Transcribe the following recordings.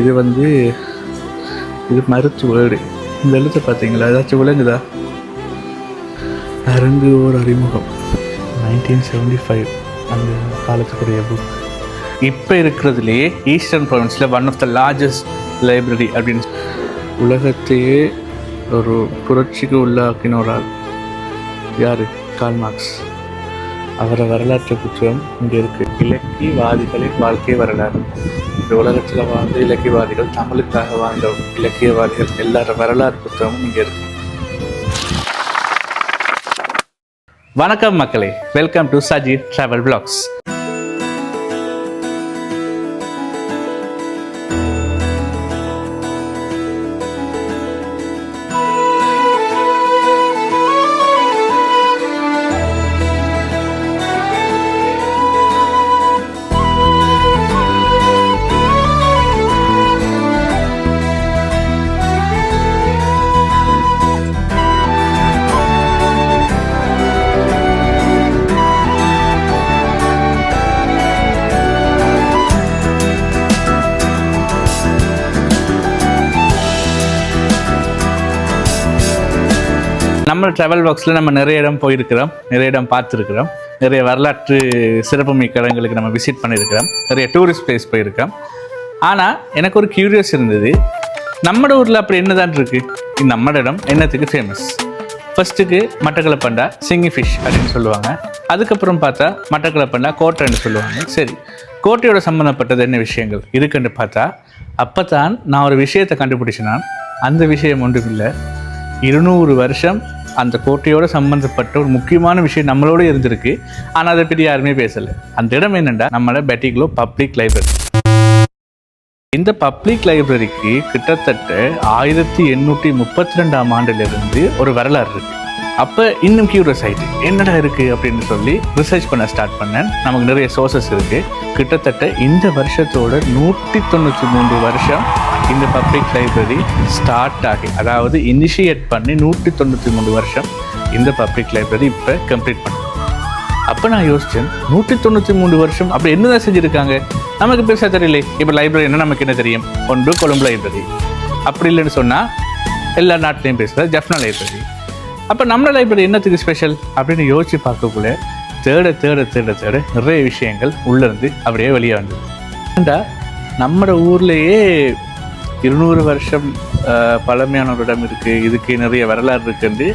இது வந்து இது மருத்துவ வேர்டு. இந்த எழுத்தை பார்த்தீங்களா? ஏதாச்சும் விளங்குதா? அரங்கு ஓர் அறிமுகம் 1975 அந்த காலத்துக்குரிய புக். இப்போ இருக்கிறதுலேயே ஈஸ்டர்ன் ப்ரொவின்ஸில் one of the largest library அப்படின்னு உலகத்தையே ஒரு புரட்சிக்கு உள்ளாக்கின ஒரு ஆள் யார்? Karl Marx. அவரை வரலாற்று புத்தகம் இங்கே இருக்குது. இலக்கியவாதிகளின் வாழ்க்கை வரலாறு. இந்த உலகத்தில் வாழ்ந்த இலக்கியவாதிகள், தமிழுக்காக வாழ்ந்த இலக்கியவாதிகள் எல்லார வரலாறு புத்தகமும் இங்கே இருக்குது. வணக்கம் மக்களே, welcome to Saji travel blogs. நம்ம ட்ராவல் பாக்ஸில் நம்ம நிறைய இடம் போயிருக்கிறோம், நிறைய இடம் பார்த்துருக்கிறோம், நிறைய வரலாற்று சிறப்புமிக்க இடங்களுக்கு நம்ம விசிட் பண்ணியிருக்கிறோம், நிறைய டூரிஸ்ட் பிளேஸ் போயிருக்கோம். ஆனால் எனக்கு ஒரு க்யூரியஸ் இருந்தது, நம்ம ஊரில் அப்படி என்ன தான் இருக்குது? நம்ம இடம் என்னத்துக்கு ஃபேமஸ்? ஃபர்ஸ்ட்டுக்கு மட்டக்களப்பண்டா சிங்கி ஃபிஷ் அப்படின்னு சொல்லுவாங்க. அதுக்கப்புறம் பார்த்தா மட்டக்களப்பண்டா கோட்டைன்னு சொல்லுவாங்க. சரி, கோட்டையோட சம்மந்தப்பட்டது என்ன விஷயங்கள் இருக்குன்னு பார்த்தா அப்போ தான் நான் ஒரு விஷயத்தை கண்டுபிடிச்சினான். அந்த விஷயம் ஒன்றும் இல்லை, 200 வருஷம் அந்த கோட்டையோடு சம்மந்தப்பட்ட ஒரு முக்கியமான விஷயம் நம்மளோட இருந்திருக்கு. ஆனால் அதை பற்றி யாருமே பேசலை. அந்த இடம் என்னென்னா நம்மளோட பெட்டிக்லோ பப்ளிக் லைப்ரரி. இந்த பப்ளிக் லைப்ரரிக்கு கிட்டத்தட்ட 1832ஆம் ஆண்டிலிருந்து ஒரு வரலாறு இருக்குது. அப்போ இன்னும் கியூரியஸ் ஆகிட்டு என்னடா இருக்குது அப்படின்னு சொல்லி ரிசர்ச் பண்ண ஸ்டார்ட் பண்ணேன். நமக்கு நிறைய சோர்சஸ் இருக்குது. கிட்டத்தட்ட இந்த வருஷத்தோட 193 வருஷம் இந்த பப்ளிக் லைப்ரரி ஸ்டார்ட் ஆகி, அதாவது இனிஷியேட் பண்ணி 193 வருஷம் இந்த பப்ளிக் லைப்ரரி இப்போ கம்ப்ளீட் பண்ணி. அப்போ நான் யோசித்தேன், 193 வருஷம் அப்படி என்னதான் செஞ்சுருக்காங்க? நமக்கு பெருசாக தெரியல. இப்போ லைப்ரரி என்ன நமக்கு என்ன தெரியும்? ஒன்று கொழும்பு லைப்ரரி, அப்படி இல்லைன்னு சொன்னால் எல்லா நாட்டிலையும் பேசுகிற ஜஃப்னா லைப்ரரி. அப்போ நம்ம லைப்ரரி என்னத்துக்கு ஸ்பெஷல் அப்படின்னு யோசித்து பார்க்கக்குள்ள தேட நிறைய விஷயங்கள் உள்ளேருந்து அப்படியே வெளியே வந்தது. ஏண்டா நம்ம ஊர்லேயே 200 வருஷம் பழமையான ஒரு இடம் இருக்குது, இதுக்கு நிறைய வரலாறு இருக்குன்னு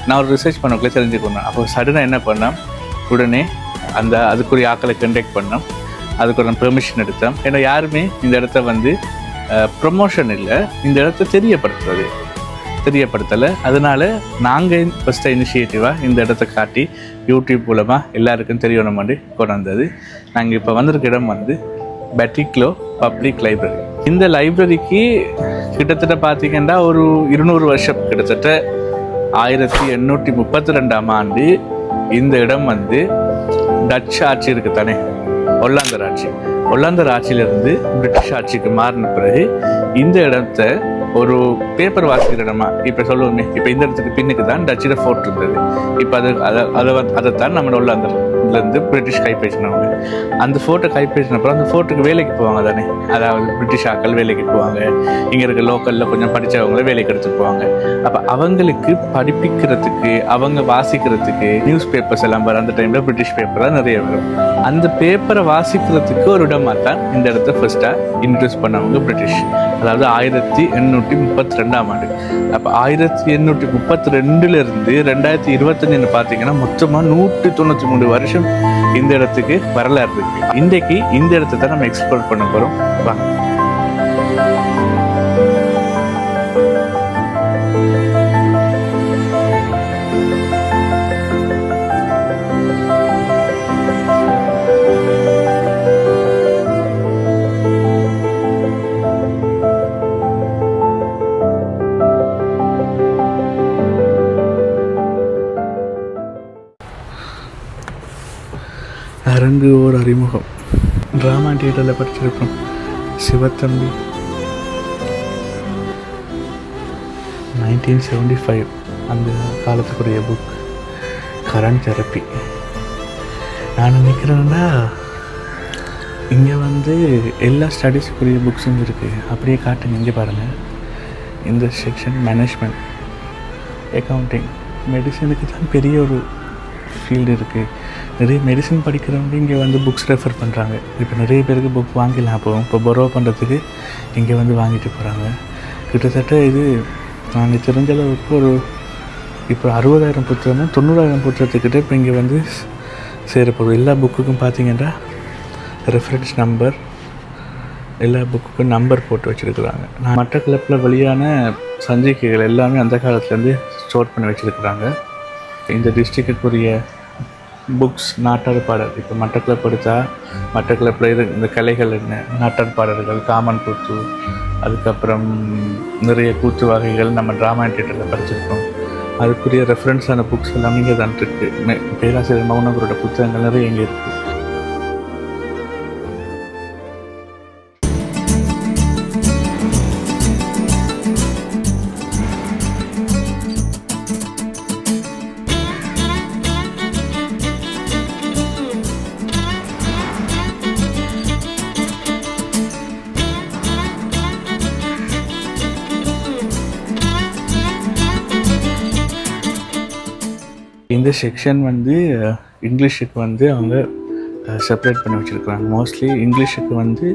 நான் ஒரு ரிசர்ச் பண்ணக்குள்ளே தெரிஞ்சுக்கணும். அப்போ சடனாக என்ன பண்ணேன், உடனே அதுக்குரிய ஆக்களை கண்டெக்ட் பண்ணோம், அதுக்கு ஒரு பெர்மிஷன் எடுத்தோம். ஏன்னா யாருமே இந்த இடத்த வந்து ப்ரொமோஷன் இல்லை, இந்த இடத்த தெரியப்படுத்தலை. அதனால நாங்கள் ஃபஸ்ட்டு இனிஷியேட்டிவாக இந்த இடத்த காட்டி யூடியூப் மூலமாக எல்லாருக்கும் தெரியணும் பண்ணி கொண்டு வந்தது. நாங்கள் இப்போ வந்திருக்க இடம் வந்து பெட்டிக்லோ பப்ளிக் லைப்ரரி. இந்த லைப்ரரிக்கு கிட்டத்தட்ட பார்த்திங்கன்னா ஒரு 200 வருஷம், கிட்டத்தட்ட 1832ஆம் ஆண்டு இந்த இடம் வந்து டச் ஆட்சி இருக்குது தானே, ஒல்லாந்தர் ஆட்சியிலிருந்து பிரிட்டிஷ் ஆட்சிக்கு மாறின பிறகு இந்த இடத்த ஒரு பேப்பர் வாசிக்கிற இடமா இப்போ சொல்லுவோமே, இப்போ இந்த இடத்துக்கு பின்னுக்கு தான் டச்சில் ஃபோர்ட் இருந்தது. இப்போ அதைத்தான் நம்ம ஒல்லாந்தர்லேருந்து பிரிட்டிஷ் கைப்பற்றினவங்க. அந்த ஃபோர்ட்டை கைப்பற்றினப்பறம் அந்த ஃபோர்ட்டுக்கு வேலைக்கு போவாங்க தானே, அதாவது பிரிட்டிஷ் ஆக்கள் வேலைக்கு போவாங்க, இங்கே இருக்க லோக்கலில் கொஞ்சம் படித்தவங்கள வேலைக்கு எடுத்துட்டு போவாங்க. அப்போ அவங்களுக்கு படிப்பிக்கிறதுக்கு, அவங்க வாசிக்கிறதுக்கு நியூஸ் பேப்பர்ஸ் எல்லாம் வரும். அந்த டைமில் பிரிட்டிஷ் பேப்பர் தான் நிறைய வரும். அந்த பேப்பரை வாசிக்கிறதுக்கு ஒரு இடமாக தான் இந்த இடத்த ஃபர்ஸ்ட்டாக இன்ட்ரடியூஸ் பண்ணவங்க பிரிட்டிஷ், அதாவது 1832ஆம் ஆண்டு. அப்போ 1832லேருந்து 2025 பார்த்தீங்கன்னா மொத்தமாக 193 வருஷம் இந்த இடத்துக்கு வரலாறு இருக்கு. இன்றைக்கு இந்த இடத்த தான் நம்ம எக்ஸ்ப்ளோர் பண்ண போகிறோம். வாங்க. அரங்கு ஓர் அறிமுகம். ட்ராமா தியேட்டரில் படிச்சிருக்கோம். சிவத்தம்பி 1975 அந்த காலத்துக்குரிய புக். கரண் தெரப்பி. நான் நினைக்கிறேன்னா இங்கே வந்து எல்லா ஸ்டடீஸுக்குரிய புக்ஸும் இருக்குது. அப்படியே காட்டுங்க, இங்கே பாருங்கள். இந்த செக்ஷன் மேனேஜ்மெண்ட், அக்கௌண்டிங், மெடிசனுக்கு தான் பெரிய ஒரு ஃபீல்டு இருக்குது. நிறைய மெடிசன் படிக்கிறவங்க இங்கே வந்து புக்ஸ் ரெஃபர் பண்ணுறாங்க. இப்போ நிறைய பேருக்கு புக் வாங்கிடலாம். இப்போ பொரோ பண்ணுறதுக்கு இங்கே வந்து வாங்கிட்டு போகிறாங்க. கிட்டத்தட்ட இது நாங்கள் தெரிஞ்ச அளவுக்கு ஒரு இப்போ 60,000 புத்தகமும் 90,000 புத்தகத்துக்கிட்ட இப்போ இங்கே வந்து சேரப்போகுது. எல்லா புக்குக்கும் பார்த்தீங்கன்னா ரெஃபரன்ஸ் நம்பர், எல்லா புக்குக்கும் நம்பர் போட்டு வச்சுருக்குறாங்க. நான் மட்டக்களப்பில் வெளியான சஞ்சிகைகள் எல்லாமே அந்த காலத்துலேருந்து ஸ்டோர் பண்ணி வச்சுருக்குறாங்க. இந்த டிஸ்ட்ரிக்டுக்குரிய புக்ஸ், நாட்டார் பாடல், இப்போ மட்டக்களப்பு எடுத்தால் மட்டக்களப்பில் இந்த கலைகள் என்ன, நாட்டார் பாடல்கள், காமன் கூத்து, அதுக்கப்புறம் நிறைய கூத்து வகைகள் நம்ம ட்ராமா தியேட்டரில் படிச்சிருக்கோம். அதுக்குரிய ரெஃபரன்ஸான புக்ஸ் எல்லாமே இங்கே தான் இருக்குது. பேராசிரியர் மௌனகரோட புத்தகங்கள் நிறைய இங்கே இருக்குது. இந்த செக்ஷன் வந்து இங்கிலீஷுக்கு வந்து அவங்க செப்பரேட் பண்ணி வச்சுருக்குறாங்க. மோஸ்ட்லி இங்கிலீஷுக்கு வந்து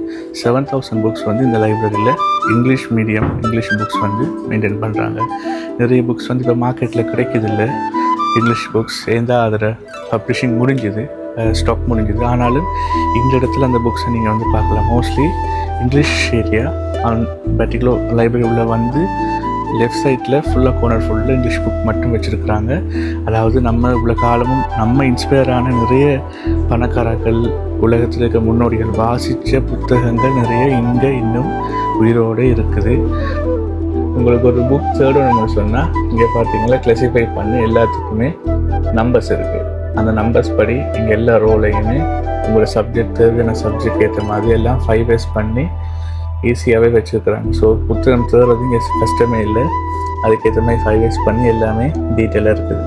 7,000 புக்ஸ் வந்து இந்த லைப்ரரியில் இங்கிலீஷ் மீடியம் இங்கிலீஷ் புக்ஸ் வந்து மெயின்டைன் பண்ணுறாங்க. நிறைய புக்ஸ் வந்து இப்போ மார்க்கெட்டில் கிடைக்கிதில்லை. இங்கிலீஷ் புக்ஸ் ஏந்தா அதில் பப்ளிஷிங் முடிஞ்சுது, ஸ்டாக் முடிஞ்சுது. ஆனாலும் இந்த இடத்துல அந்த புக்ஸை நீங்கள் வந்து பார்க்கலாம். Mostly English area particular library உள்ள வந்து லெஃப்ட் சைடில் ஃபுல்லாக கோனர் ஃபுல்லாக இங்கிலீஷ் புக் மட்டும் வச்சுருக்குறாங்க. அதாவது நம்ம உள்ள காலமும் நம்ம இன்ஸ்பயரான நிறைய பணக்காரர்கள், உலகத்தில் இருக்க முன்னோடிகள் வாசித்த புத்தகங்கள் நிறைய இங்கே இன்னும் உயிரோடு இருக்குது. உங்களுக்கு ஒரு புக் தேடணும்னு சொன்னால் இங்கே பார்த்தீங்கன்னா கிளாசிஃபை பண்ணி எல்லாத்துக்குமே நம்பர்ஸ் இருக்குது. அந்த நம்பர்ஸ் படி இங்கே எல்லா ரோலையுமே உங்களோட சப்ஜெக்ட், தேவையான சப்ஜெக்ட் ஏற்ற மாதிரி எல்லாம் 5 ways பண்ணி ஈஸியாகவே வச்சுருக்குறாங்க. ஸோ புத்தகம் தேடுறது இங்கே கஷ்டமே இல்லை. அதுக்கேற்ற மாதிரி 5 ways பண்ணி எல்லாமே டீட்டெயிலாக இருக்குது.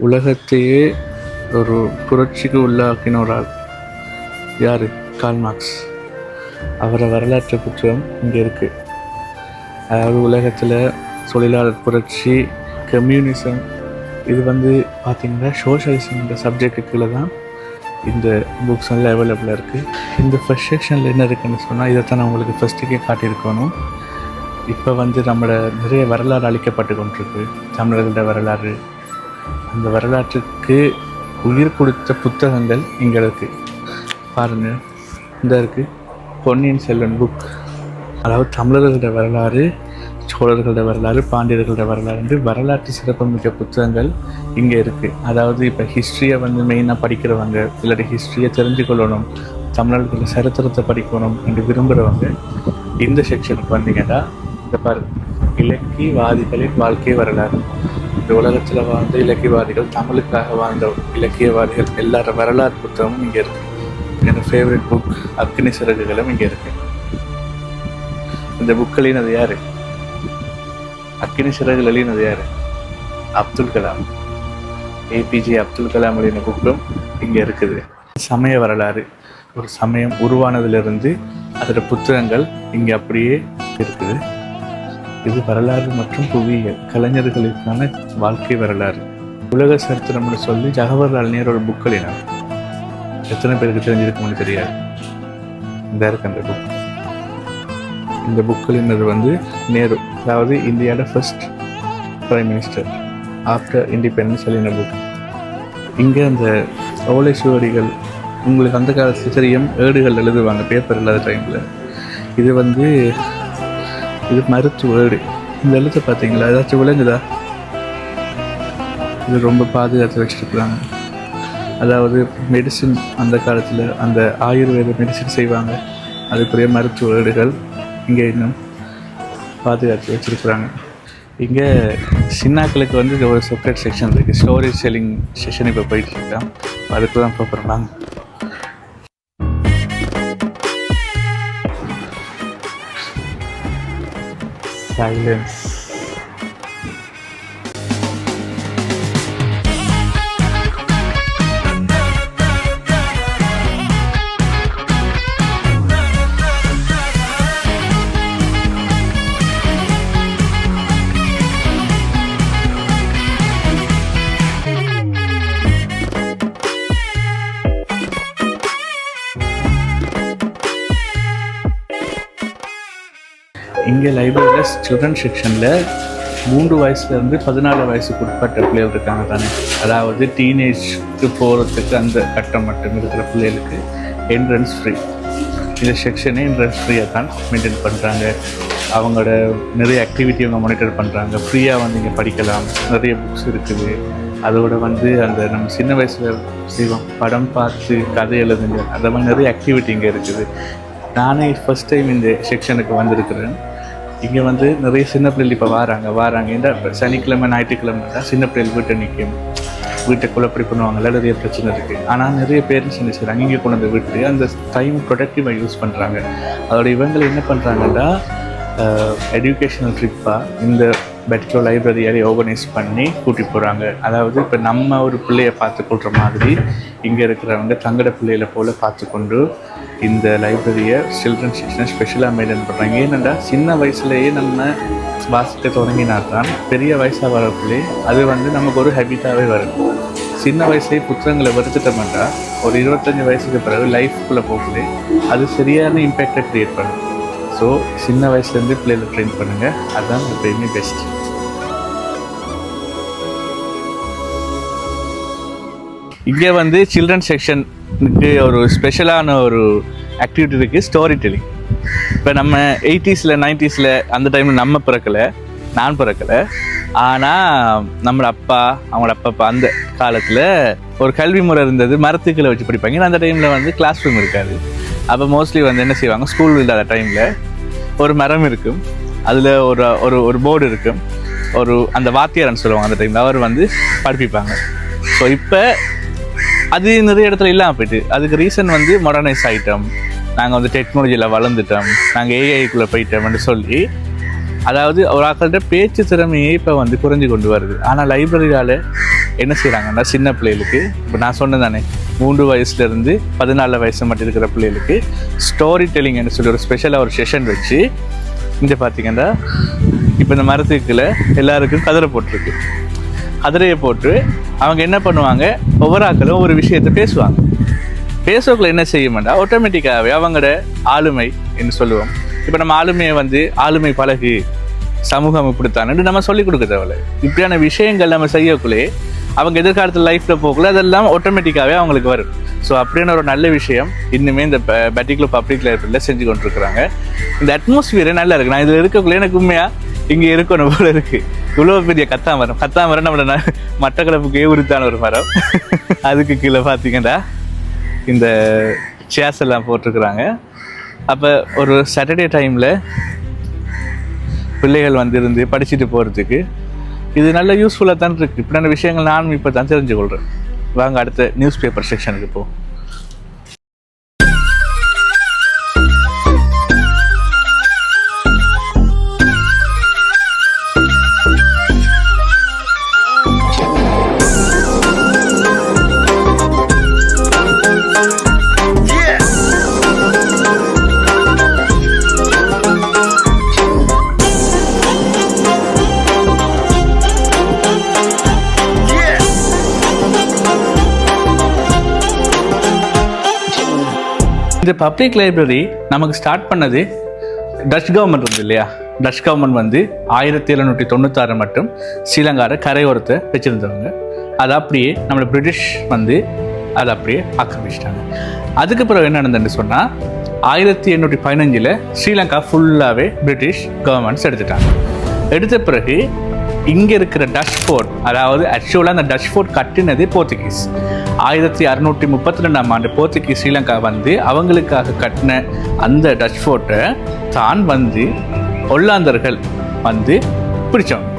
உலகத்தையே ஒரு புரட்சிக்கு உள்ளாக்கின ஒரு ஆள் யார்? Karl Marx. அவரை வரலாற்று புத்தகம் இங்கே இருக்குது. அதாவது உலகத்தில் தொழிலாளர் புரட்சி, கம்யூனிசம், இது வந்து பார்த்திங்கன்னா சோஷியலிசம்ன்ற சப்ஜெக்டுக்கு கீழே தான் இந்த புக்ஸ் எல்லாம் அவைலபிளாக இருக்குது. இந்த ஃபர்ஸ்ட் செக்ஷனில் என்ன இருக்குதுன்னு சொன்னால் இதைத்தான் நான் உங்களுக்கு ஃபஸ்ட்டுக்கே காட்டியிருக்கணும். இப்போ வந்து நம்மளோட நிறைய வரலாறு அளிக்கப்பட்டு கொண்டிருக்கு. தமிழர்களோட வரலாறு, அந்த வரலாற்றுக்கு உயிர் கொடுத்த புத்தகங்கள் இங்கே இருக்குது. பாருங்கள், இந்த இருக்குது பொன்னியின் செல்வன் புக். அதாவது தமிழர்களோட வரலாறு, சோழர்களோட வரலாறு, பாண்டியர்களோட வரலாறு, வரலாற்று சிறப்புமிக்க புத்தகங்கள் இங்கே இருக்குது. அதாவது இப்போ ஹிஸ்ட்ரியை வந்து மெயினாக படிக்கிறவங்க, இல்லாட்டி ஹிஸ்ட்ரியை தெரிஞ்சுக்கொள்ளணும், தமிழர்களோட சரித்திரத்தை படிக்கணும் என்று விரும்புகிறவங்க இந்த செக்ஷனுக்கு வந்தீங்கன்னா இந்த பாரு, இலக்கியவாதிகளின் வாழ்க்கை வரலாறு. இந்த உலகத்தில் வாழ்ந்த இலக்கியவாதிகள், தமிழுக்காக வாழ்ந்த இலக்கியவாதிகள் எல்லார வரலாறு புத்தகமும் இங்கே இருக்குது. என்னோடய ஃபேவரட் புக் அக்னி சிறகுகளும் இங்கே இருக்குது. இந்த புக்களின் அது யார்? அக்னி சிறகுகள் எழுதினது யார்? அப்துல் கலாம். ஏபிஜே அப்துல் கலாம் எழுதின புக்கும் இங்கே இருக்குது. சமய வரலாறு, ஒரு சமயம் உருவானதிலிருந்து அதோட புத்தகங்கள் இங்கே அப்படியே இருக்குது. இது வரலாறு மற்றும் புவியியல், கலைஞர்களுக்கான வாழ்க்கை வரலாறு. உலக சரித்திரம்னு சொல்லி ஜவஹர்லால் நேரு ஒரு புக் எழுதினார். எத்தனை பேருக்கு தெரிஞ்சிருக்கும்னு தெரியாது. இந்த இருக்கு அந்த புக். இந்த புக்கில் வந்து நேரு, அதாவது இந்தியாவோட first prime minister after independence எழுதின புக். இங்கே அந்த ஓலை சுவடிகள், உங்களுக்கு அந்த காலத்தில் தெரியும், ஏடுகள் எழுதுவாங்க பேப்பர் இல்லாத டைமில். இது வந்து இது மருத்துவ ஏடு. இந்த எழுத்து பார்த்தீங்களா, ஏதாச்சும் விளங்குதா? இது ரொம்ப பாதுகாத்து வச்சுருக்குறாங்க. அதாவது மெடிசின், அந்த காலத்தில் அந்த ஆயுர்வேத மெடிசின் செய்வாங்க, அதுக்குரிய மருத்துவ ஏடுகள் இங்கே இன்னும் பாதுகாத்து வச்சுருக்குறாங்க. இங்கே சின்னாக்களுக்கு வந்து ஒரு செப்பரேட் செக்ஷன் இருக்குது. ஸ்டோரி செல்லிங் செஷன் இப்போ போயிட்டுருக்கேன். அதுக்கு தான் போகிறோம். சைலன்ஸ். இங்கே லைப்ரரியில் சில்ட்ரன் செக்ஷனில் 3 வயசுலேருந்து 14 வயசுக்கு உட்பட்ட பிள்ளைகள் இருக்காங்க தானே. அதாவது டீனேஜ்க்கு போகிறதுக்கு அந்த கட்டம் மட்டும் இருக்கிற பிள்ளைகளுக்கு என்ட்ரன்ஸ் ஃப்ரீ. இந்த செக்ஷனே என்ட்ரன்ஸ் ஃப்ரீயாக தான் மெயின்டைன் பண்ணுறாங்க. அவங்களோட நிறைய ஆக்டிவிட்டி அவங்க மானிட்டர் பண்ணுறாங்க. ஃப்ரீயாக வந்து இங்கே படிக்கலாம். நிறைய புக்ஸ் இருக்குது. அதோட வந்து அந்த நம்ம சின்ன வயசில் செய்வோம் படம் பார்த்து கதை எழுதுங்க, அந்த மாதிரி நிறைய ஆக்டிவிட்டி இங்கே இருக்குது. நானே ஃபஸ்ட் டைம் இந்த செக்ஷனுக்கு வந்திருக்கிறேன். இங்கே வந்து நிறைய சின்ன பிள்ளைகள் இப்போ வராங்க. இந்த சனிக்கிழமை ஞாயிற்றுக்கிழமை தான் சின்ன பிள்ளைகள் வீட்டை நிற்கும், வீட்டை குழப்படி பண்ணுவாங்கல்ல, நிறைய பிரச்சனை இருக்குது. ஆனால் நிறைய பேரண்ட்ஸ் என்ன செய்கிறாங்க, இங்கே கொண்டு வந்து விட்டு அந்த டைம் ப்ரொடக்டிவாக யூஸ் பண்ணுறாங்க. அதோட இவங்களை என்ன பண்ணுறாங்கன்னா எஜுகேஷனல் ட்ரிப்பாக இந்த பெட்ரோ லைப்ரரியாலே ஆர்கனைஸ் பண்ணி கூட்டி போகிறாங்க. அதாவது இப்போ நம்ம ஒரு பிள்ளையை பார்த்துக்கொள்கிற மாதிரி இங்கே இருக்கிறவங்க தங்கட பிள்ளைகளை போல் பார்த்துக்கொண்டு இந்த லைப்ரரியை சில்ட்ரன் செக்ஷனை ஸ்பெஷலாக மெயின்டைன் பண்ணுறாங்க. ஏனென்றால் சின்ன வயசுலேயே நம்ம வாசிக்க தொடங்கினா தான் பெரிய வயசாக வரக்குள்ளே அது வந்து நமக்கு ஒரு ஹேபிட்டாகவே வரும். சின்ன வயசுலேயே புத்தகங்களை வெறுத்துட்டோம்னா ஒரு 25 வயசுக்கு பிறகு லைஃப்குள்ளே போகக்குள்ளே அது சரியான இம்பேக்டை க்ரியேட் பண்ணும். ஸோ சின்ன வயசுலேருந்து பிள்ளைகளை ட்ரெயின் பண்ணுங்கள், அதுதான் எப்பயுமே பெஸ்ட். இங்கே வந்து சில்ட்ரன் செக்ஷனுக்கு ஒரு ஸ்பெஷலான ஒரு ஆக்டிவிட்டி இருக்குது, ஸ்டோரி டெல்லிங். இப்போ நம்ம 80s 90s அந்த டைமில் நான் பிறக்கலை. ஆனால் நம்மளோட அவங்களோட அப்பா அந்த காலத்தில் ஒரு கல்வி முறை இருந்தது, மரத்துக்களை வச்சு படிப்பாங்க. ஏன்னா அந்த டைமில் வந்து கிளாஸ் ரூம் இருக்காது. அப்போ மோஸ்ட்லி வந்து என்ன செய்வாங்க, ஸ்கூல் இல்லாத டைமில் ஒரு மரம் இருக்கும், அதில் ஒரு போர்டு இருக்கும், அந்த வாத்தியாரன்னு சொல்லுவாங்க அந்த டைமில், அவர் வந்து படிப்பிப்பாங்க. ஸோ இப்போ அது நிறைய இடத்துல இல்லாமல் போயிட்டு, அதுக்கு ரீசன் வந்து மாடர்னைஸ் ஆகிட்டோம், நாங்கள் வந்து டெக்னாலஜியில் வளர்ந்துட்டோம், நாங்கள் ஏஐக்குள்ளே போயிட்டோம்னு சொல்லி, அதாவது ஒரு ஆக்கள்கிட்ட பேச்சு திறமையே இப்போ வந்து குறைஞ்சி கொண்டு வருது. ஆனால் லைப்ரரியால் என்ன செய்கிறாங்கன்னா சின்ன பிள்ளைகளுக்கு, இப்போ நான் சொன்னேன் தானே 3 வயசுலேருந்து 14 வயசு மட்டும் இருக்கிற பிள்ளைகளுக்கு ஸ்டோரி டெல்லிங்னு சொல்லி ஒரு ஸ்பெஷலாக ஒரு செஷன் வச்சு, இங்கே பார்த்தீங்கன்னா இப்போ இந்த மரத்துக்குள்ள எல்லாருக்கும் கதிரை போட்டிருக்கு. கதிரையை போட்டு அவங்க என்ன பண்ணுவாங்க, ஒவ்வொரு ஆக்களும் ஒரு விஷயத்தை பேசுவாங்க. பேசுவக்குள்ள என்ன செய்யும்னா ஆட்டோமேட்டிக்காகவே அவங்களோட ஆளுமை என்று சொல்லுவோம். இப்போ நம்ம ஆளுமையை வந்து ஆளுமை பழகு, சமூகம் இப்படித்தானு நம்ம சொல்லிக் கொடுக்க தேவையில்லை. இப்படியான விஷயங்கள் நம்ம செய்யக்குள்ளே அவங்க எதிர்காலத்தில் லைஃப்பில் போகக்குள்ள அதெல்லாம் ஆட்டோமேட்டிக்காகவே அவங்களுக்கு வரும். ஸோ அப்படியான ஒரு நல்ல விஷயம் இன்னுமே இந்த பர்டிகுலர் பப்ளிக் லைப்ரரியில் செஞ்சு கொண்டு இருக்கிறாங்க. இந்த அட்மாஸ்பியரே நல்லா இருக்குது. நான் இதில் இருக்கக்குள்ளே எனக்கு உண்மையாக இங்கே இருக்கணும் போல இருக்குது. இவ்வளோ பெரிய கத்தாமரம் நம்மளோட மட்டக்களப்புக்கே உரித்தான ஒரு மரம். அதுக்கு கீழே பார்த்தீங்கன்னா இந்த சேர்ஸ் எல்லாம் போட்டிருக்கிறாங்க. அப்போ ஒரு சாட்டர்டே டைமில் பிள்ளைகள் வந்து இருந்து படிச்சுட்டு போகிறதுக்கு இது நல்ல யூஸ்ஃபுல்லாக தான் இருக்குது. இப்படியான விஷயங்கள் நானும் இப்போ தான் தெரிஞ்சு கொள்கிறேன். வாங்க அடுத்த நியூஸ் பேப்பர் செக்ஷனுக்கு போ. இந்த பப்ளிக் லைப்ரரி நமக்கு ஸ்டார்ட் பண்ணது டச் கவர்மெண்ட் வந்து இல்லையா. டச் கவர்மெண்ட் வந்து 1796 மட்டும் ஸ்ரீலங்கார கரையோரத்தை வச்சுருந்தவங்க. அது அப்படியே நம்மளை பிரிட்டிஷ் வந்து அதை அப்படியே ஆக்கிரமிச்சிட்டாங்க. அதுக்கு பிறகு என்ன நடந்ததுன்னு சொன்னால் 1815 ஸ்ரீலங்கா ஃபுல்லாகவே பிரிட்டிஷ் கவர்மெண்ட்ஸ் எடுத்துட்டாங்க. எடுத்த பிறகு இங்கே இருக்கிற டச் ஃபோர்ட், அதாவது ஆக்சுவலாக அந்த டச் ஃபோர்ட் கட்டினது போர்த்துகீஸ். 1632 ஆண்டு போர்த்துகீஸ் ஸ்ரீலங்கா வந்து அவங்களுக்காக கட்டின அந்த டச் ஃபோர்ட்டை தான் வந்து ஒல்லாந்தர்கள் வந்து பிடிச்சவங்க.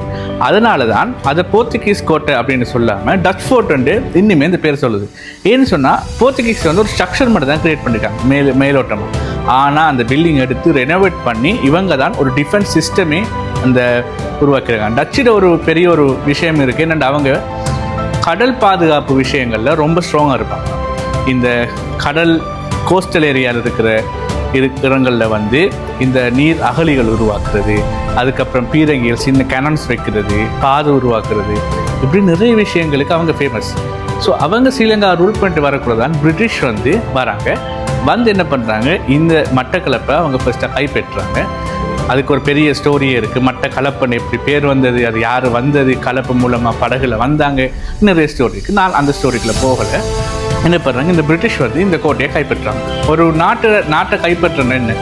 அதனால தான் அதை போர்த்துகீஸ் கோட்டை அப்படின்னு சொல்லாமல் டச் ஃபோர்ட்டு இன்னுமே இந்த பேர் சொல்லுது. ஏன்னு சொன்னால் போர்த்துகீஸ் வந்து ஒரு ஸ்ட்ரக்சர் மட்டும் தான் கிரியேட் பண்ணியிருக்காங்க மேலோட்டமாக. ஆனால் அந்த பில்டிங் எடுத்து ரெனோவேட் பண்ணி இவங்க தான் ஒரு டிஃபென்ஸ் சிஸ்டமே அந்த உருவாக்கியிருக்காங்க. டச்சில் ஒரு பெரிய ஒரு விஷயம் இருக்குது என்னென்னா, அவங்க கடல் பாதுகாப்பு விஷயங்களில் ரொம்ப ஸ்ட்ராங்காக இருப்பாங்க. இந்த கடல் கோஸ்டல் ஏரியாவில் இருக்கிற இடங்களில் வந்து இந்த நீர் அகழிகள் உருவாக்குறது, அதுக்கப்புறம் பீரங்கிகள், சின்ன கேனன்ஸ் வைக்கிறது, காது உருவாக்குறது, இப்படி நிறைய விஷயங்களுக்கு அவங்க ஃபேமஸ். ஸோ அவங்க ஸ்ரீலங்கா ரூல் பண்ணிட்டு வரக்கூட தான் பிரிட்டிஷ் வந்து வராங்க. வந்து என்ன பண்ணுறாங்க, இந்த மட்டக்களப்பை அவங்க ஃபர்ஸ்ட்டாக கைப்பற்றுறாங்க. அதுக்கு ஒரு பெரிய ஸ்டோரியே இருக்குது. மட்டக்களப்புன்னு எப்படி பேர் வந்தது, அது யார் வந்தது, கலப்பு மூலமாக படகுல வந்தாங்க, நிறைய ஸ்டோரி இருக்குது. நான் அந்த ஸ்டோரிக்குள்ளே போகலை. என்ன பண்ணுறாங்க, இந்த பிரிட்டிஷ் வந்து இந்த கோட்டையை கைப்பற்றுறாங்க. ஒரு நாட்டை கைப்பற்றணும், என்ன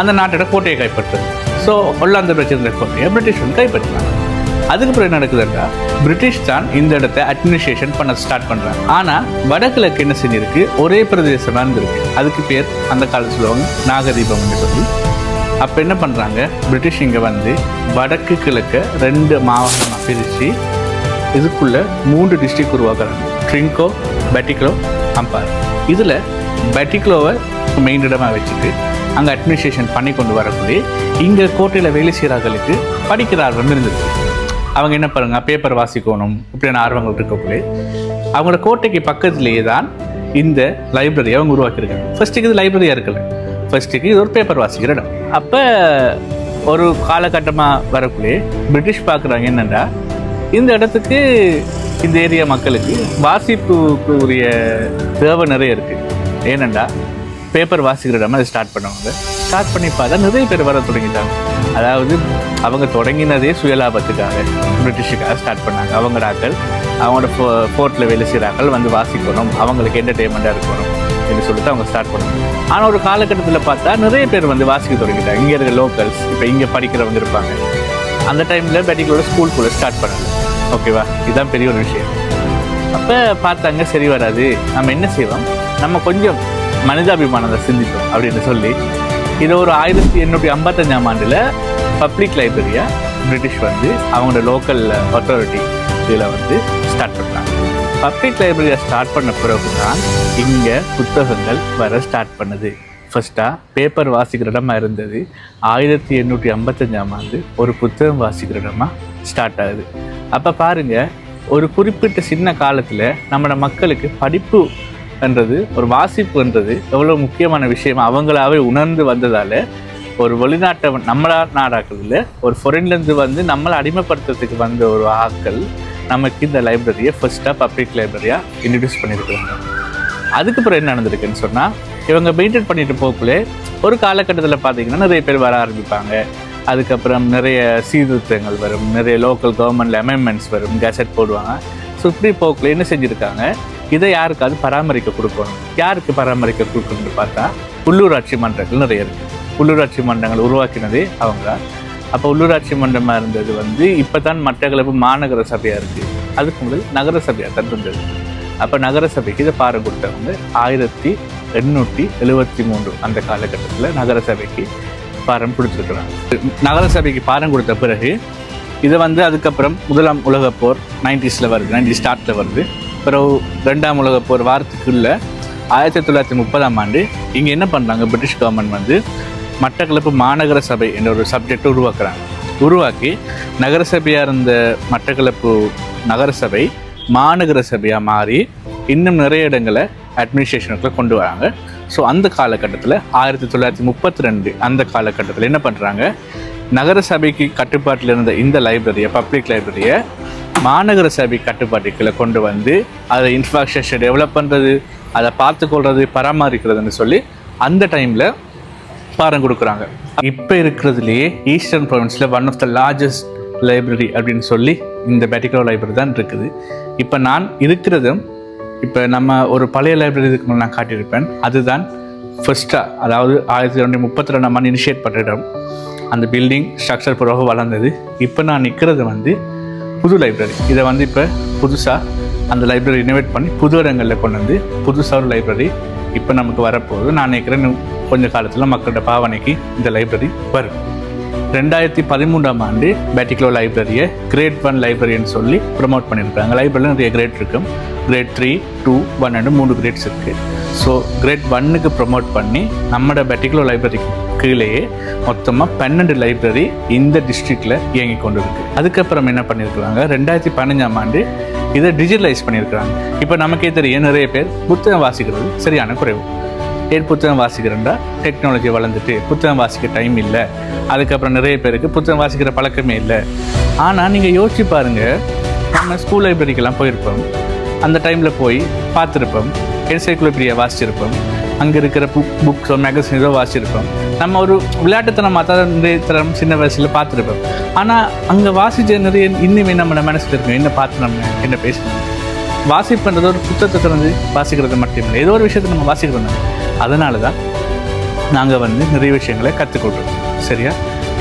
அந்த நாட்டோட கோட்டையை கைப்பற்றுறது. ஸோ ஒல்லாந்தர் வச்சிருந்த கோட்டையை பிரிட்டிஷ் வந்து கைப்பற்றுறாங்க. அதுக்கப்புறம் என்ன நடக்குதுன்னா, பிரிட்டிஷ் தான் இந்த இடத்த அட்மினிஸ்ட்ரேஷன் பண்ண ஸ்டார்ட் பண்ணுறாங்க. ஆனால் வடகிழக்கு என்ன செஞ்சிருக்கு, ஒரே பிரதேசமாக இருந்திருக்கு. அதுக்கு பேர் அந்த காலத்தில் சொல்லுவாங்க நாகதீபம்னு சொல்லி. அப்போ என்ன பண்ணுறாங்க, பிரிட்டிஷ் இங்கே வந்து வடக்கு கிழக்க 2 மாவட்டமாக பிரித்து இதுக்குள்ளே 3 டிஸ்ட்ரிக்ட் உருவாக்குறாங்க. ட்ரிங்கோ, பெட்டிக்லோ, அம்பார். இதில் பெட்டிக்லோவை மெயின் இடமாக வச்சுட்டு அங்கே அட்மினிஸ்ட்ரேஷன் பண்ணி கொண்டு வரக்கூடிய இங்கே கோட்டையில் வேலை செய்கிறார்களுக்கு படிக்கிற ஆர்வம் இருந்துருக்கு. அவங்க என்ன பாருங்க, பேப்பர் வாசிக்கணும் இப்படியான ஆர்வங்கள் இருக்கக்கூடிய அவங்களோட கோட்டைக்கு பக்கத்துலேயே தான் இந்த லைப்ரரியை அவங்க உருவாக்கியிருக்காங்க. ஃபர்ஸ்ட்டுக்கு இது லைப்ரரியாக இருக்கல, ஃபர்ஸ்ட்டுக்கு இது ஒரு பேப்பர் வாசிக்கிற இடம். அப்போ ஒரு காலகட்டமாக வரக்குள்ளே பிரிட்டிஷ் பார்க்குறாங்க என்னென்னா, இந்த இடத்துக்கு இந்த ஏரியா மக்களுக்கு வாசிப்புக்கு உரிய தேவை நிறைய இருக்குது. ஏனெண்டா பேப்பர் வாசிக்கிற இடமா அதை ஸ்டார்ட் பண்ணுவாங்க. ஸ்டார்ட் பண்ணி பார்த்தா நிறைய பேர் வர தொடங்கிட்டாங்க. அதாவது அவங்க தொடங்கினதே சுயலாபத்துக்காக, பிரிட்டிஷுக்காக ஸ்டார்ட் பண்ணாங்க. அவங்களோட ஃபோர்ட்டில் வேலை செய்கிறார்கள் வந்து வாசிக்கணும், அவங்களுக்கு என்டர்டெயின்மெண்ட்டாக இருக்கணும் என்று சொல்லிட்டு அவங்க ஸ்டார்ட் பண்ணுவாங்க. ஆனால் ஒரு காலகட்டத்தில் பார்த்தா நிறைய பேர் வந்து வாசிக்க தொடங்கிட்டாங்க. இங்கே இருக்க லோக்கல்ஸ், இப்போ இங்கே படிக்கிறவங்க இருப்பாங்க. அந்த டைமில் பெட்டிகளோட ஸ்கூலுக்குள்ளே ஸ்டார்ட் பண்ணாங்க. ஓகேவா, இதுதான் பெரிய ஒரு விஷயம். அப்போ பார்த்தாங்க சரி வராது, நம்ம என்ன செய்வோம், நம்ம கொஞ்சம் மனிதாபிமானத்தை சிந்திப்போம் அப்படின்னு சொல்லி இதை ஒரு 1855 ஆண்டில் பப்ளிக் லைப்ரரியாக பிரிட்டிஷ் வந்து அவங்களோட லோக்கல் அத்தாரிட்டி இதில் வந்து ஸ்டார்ட் பண்ணுறாங்க. பப்ளிக் லைப்ரரியை ஸ்டார்ட் பண்ண பிறகு தான் இங்கே புத்தகங்கள் வர ஸ்டார்ட் பண்ணுது. ஃபஸ்ட்டாக பேப்பர் வாசிக்கிற இடமா இருந்தது. 1855 ஆண்டு ஒரு புத்தகம் வாசிக்கிற இடமா ஸ்டார்ட் ஆகுது. அப்போ பாருங்கள், ஒரு குறிப்பிட்ட சின்ன காலத்தில் நம்மளோட மக்களுக்கு படிப்பு என்றது, ஒரு வாசிப்புன்றது எவ்வளோ முக்கியமான விஷயம் அவங்களாவே உணர்ந்து வந்ததால் ஒரு வெளிநாட்டை நாடாக்களில் ஒரு ஃபாரின்லேருந்து வந்து நம்மளை அடிமைப்படுத்துறதுக்கு வந்த ஒரு ஆட்கள் நமக்கு இந்த லைப்ரரியை ஃபர்ஸ்ட்டாக பப்ளிக் லைப்ரரியாக இன்ட்ரடியூஸ் பண்ணியிருக்காங்க. அதுக்கப்புறம் என்ன நடந்திருக்குன்னு சொன்னால், இவங்க மெயின்டைன் பண்ணிட்டு போக்குள்ளே ஒரு காலகட்டத்தில் பார்த்திங்கன்னா நிறைய பேர் வர ஆரம்பிப்பாங்க. அதுக்கப்புறம் நிறைய சீர்திருத்தங்கள் வரும், நிறைய லோக்கல் கவர்மெண்ட்டில் அமெண்ட்மெண்ட்ஸ் வரும், கெசட் போடுவாங்க. ஸோ இப்படி போக்குள்ளே என்ன செஞ்சுருக்காங்க, இதை யாருக்காவது பராமரிக்க கொடுக்கணும். யாருக்கு பராமரிக்க கொடுக்கணும்னு பார்த்தா உள்ளூராட்சி மன்றங்கள் நிறைய இருக்குது. உள்ளூராட்சி மன்றங்கள் உருவாக்கினதே அவங்க. அப்போ உள்ளூராட்சி மன்றமாக இருந்தது வந்து இப்போ தான் மட்டக்களப்பு மாநகர சபையாக இருக்குது. அதுக்கு முதல் நகர சபையாக தான் இருந்தது. அப்போ நகர சபைக்கு இதை பாரம் கொடுத்தவங்க 1873 அந்த காலகட்டத்தில் நகர சபைக்கு பாரம் கொடுத்துருக்குறாங்க. நகர சபைக்கு பாரம் கொடுத்த பிறகு இதை வந்து அதுக்கப்புறம் முதலாம் உலகப்போர் 90s வருது, 90 ஸ்டார்ட்டில் வருது. பிறகு 2ஆம் உலகப்போர் வாரத்துக்குள்ள 1930 ஆண்டு இங்கே என்ன பண்ணுறாங்க, பிரிட்டிஷ் கவர்மெண்ட் வந்து மட்டக்களப்பு மாநகர சபை என்ற ஒரு சப்ஜெக்டை உருவாக்குறாங்க. உருவாக்கி நகர சபையாக இருந்த மட்டக்களப்பு நகர சபை மாநகர சபையாக மாறி இன்னும் நிறைய இடங்களை அட்மினிஸ்ட்ரேஷனுக்குள்ள கொண்டு வராங்க. ஸோ அந்த காலகட்டத்தில் 1932 அந்த காலகட்டத்தில் என்ன பண்ணுறாங்க, நகர சபைக்கு கட்டுப்பாட்டில் இருந்த இந்த லைப்ரரியை, பப்ளிக் லைப்ரரியை மாநகர சபை கட்டுப்பாட்டுக்களை கொண்டு வந்து அதை இன்ஃப்ராஸ்ட்ரக்சர் டெவலப் பண்ணுறது, அதை பார்த்துக்கொள்வது, பராமரிக்கிறதுன்னு சொல்லி அந்த டைமில் பாரம் கொடுக்குறாங்க. இப்போ இருக்கிறதுலையே ஈஸ்டர்ன் ப்ரொவின்ஸில் one of the largest library அப்படின்னு சொல்லி இந்த பெட்டிக்லோ லைப்ரரி தான் இருக்குது. இப்போ நான் இருக்கிறதும், இப்போ நம்ம ஒரு பழைய லைப்ரரி இதுக்கு மேலே நான் காட்டியிருப்பேன், அதுதான் ஃபர்ஸ்ட்டாக, அதாவது 1932 ஆண்டு இனிஷியேட் பண்ணுற இடம். அந்த பில்டிங் ஸ்ட்ரக்சர் பிறகு வளர்ந்தது. இப்போ நான் நிற்கிறது வந்து புது லைப்ரரி. இதை வந்து இப்போ புதுசாக அந்த லைப்ரரி இனோவேட் பண்ணி புது இடங்களில் கொண்டு வந்து புதுசாக ஒரு லைப்ரரி இப்போ நமக்கு வரப்போகுது. நான் நினைக்கிறேன் கொஞ்சம் காலத்தில் மக்களோட பாவனைக்கு இந்த லைப்ரரி வரும். 2013ஆம் ஆண்டு பெட்டிக்லோ லைப்ரரியை கிரேட் 1 லைப்ரரின்னு சொல்லி ப்ரொமோட் பண்ணியிருக்காங்க. லைப்ரரியில் நிறைய கிரேட் இருக்கும். கிரேட் 3, 2, 1 and 3 கிரேட்ஸ் இருக்குது. ஸோ கிரேட் 1க்கு ப்ரொமோட் பண்ணி நம்மளோட பெட்டிக்லோ லைப்ரரிக்கு கீழேயே மொத்தமாக 12 லைப்ரரி இந்த டிஸ்ட்ரிக்டில் இயங்கி கொண்டு இருக்குது. அதுக்கப்புறம் என்ன பண்ணியிருக்கிறாங்க, 2015ஆம் ஆண்டு இதை டிஜிட்டலைஸ் பண்ணியிருக்கிறாங்க. இப்போ நமக்கே தெரியும் நிறைய பேர் புத்தகம் வாசிக்கிறது சரியான குறைவு. ஏன் புத்தகம் வாசிக்கிறேன்டா, டெக்னாலஜி வளர்ந்துட்டு புத்தகம் வாசிக்க டைம் இல்லை. அதுக்கப்புறம் நிறைய பேருக்கு புத்தகம் வாசிக்கிற பழக்கமே இல்லை. ஆனால் நீங்கள் யோசிச்சு பாருங்கள், நம்ம ஸ்கூல் லைப்ரரிக்கெல்லாம் போயிருப்போம். அந்த டைமில் போய் பார்த்துருப்போம், என்சைக்ளோபீடியா வாசிச்சிருப்போம், அங்கே இருக்கிற புக்ஸோ மேகசின்ஸோ வாசிச்சிருப்போம். நம்ம ஒரு விளையாட்டுத்தனம் நிறைய தரம் சின்ன வயசில் பார்த்துருப்போம். ஆனால் அங்கே வாசித்த நிறைய இன்னுமே நம்ம மனசில் இருக்கோம், என்ன பார்த்து நம்ம என்ன பேசணும். வாசிப்புன்றது ஒரு புத்தகத்தை திறந்து வாசிக்கிறது மட்டும் இல்லை, ஏதோ ஒரு விஷயத்தை நம்ம வாசிக்கிறது. அதனால தான் நாங்கள் நிறைய விஷயங்களை கற்றுக்கொள்கிறோம். சரியா?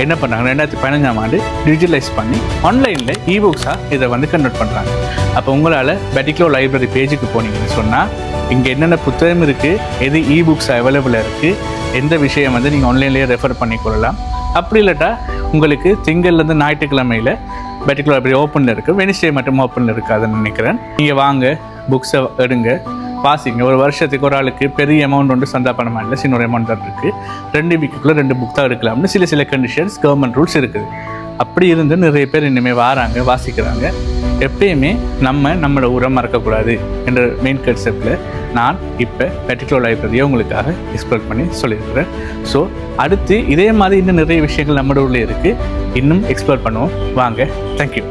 என்ன பண்ணுறாங்க, 2015ஆம் ஆண்டு டிஜிட்டலைஸ் பண்ணி ஆன்லைனில் இபுக்ஸாக இதை கன்வெர்ட் பண்ணுறாங்க. அப்போ உங்களால் பெட்டிக்லோ லைப்ரரி பேஜுக்கு போனீங்கன்னு சொன்னால் இங்கே என்னென்ன புத்தகம் இருக்குது, எது இபுக்ஸாக அவைலபிளாக இருக்குது, எந்த விஷயம் நீங்கள் ஆன்லைன்லேயே ரெஃபர் பண்ணிக்கொள்ளலாம். அப்படி இல்லாட்டா உங்களுக்கு திங்கள்லேருந்து ஞாயிற்றுக்கிழமையில் பெட்டிக்லோ லைப்ரரி ஓப்பனில் இருக்குது, வெனிஸ்டே மட்டும் ஓப்பனில் இருக்காதுன்னு நினைக்கிறேன். நீங்கள் வாங்க, புக்ஸை எடுங்க, வாசிங்க. ஒரு வருஷத்துக்கு ஒரு ஆளுக்கு பெரிய அமௌண்ட் சந்தா பண்ண இல்லை, சின்ன ஒரு அமௌண்ட் தான் இருக்குது. 2 வீக்குள்ளே 2 புக் தான் எடுக்கலாம்னு சில கண்டிஷன்ஸ் கவர்மெண்ட் ரூல்ஸ் இருக்குது. அப்படி இருந்து நிறைய பேர் இனிமேல் வராங்க, வாசிக்கிறாங்க. எப்பயுமே நம்மளோட ஊரை மறக்கக்கூடாது என்ற மெயின் கான்செப்டில் நான் இப்போ பெட்டிக்லோ லைப்ரரியை உங்களுக்காக எக்ஸ்ப்ளோர் பண்ணி சொல்லியிருக்கிறேன். ஸோ அடுத்து இதே மாதிரி இன்னும் நிறைய விஷயங்கள் நம்மளோட ஊரில் இருக்குது, இன்னும் எக்ஸ்ப்ளோர் பண்ணுவோம். வாங்க. தேங்க்யூ.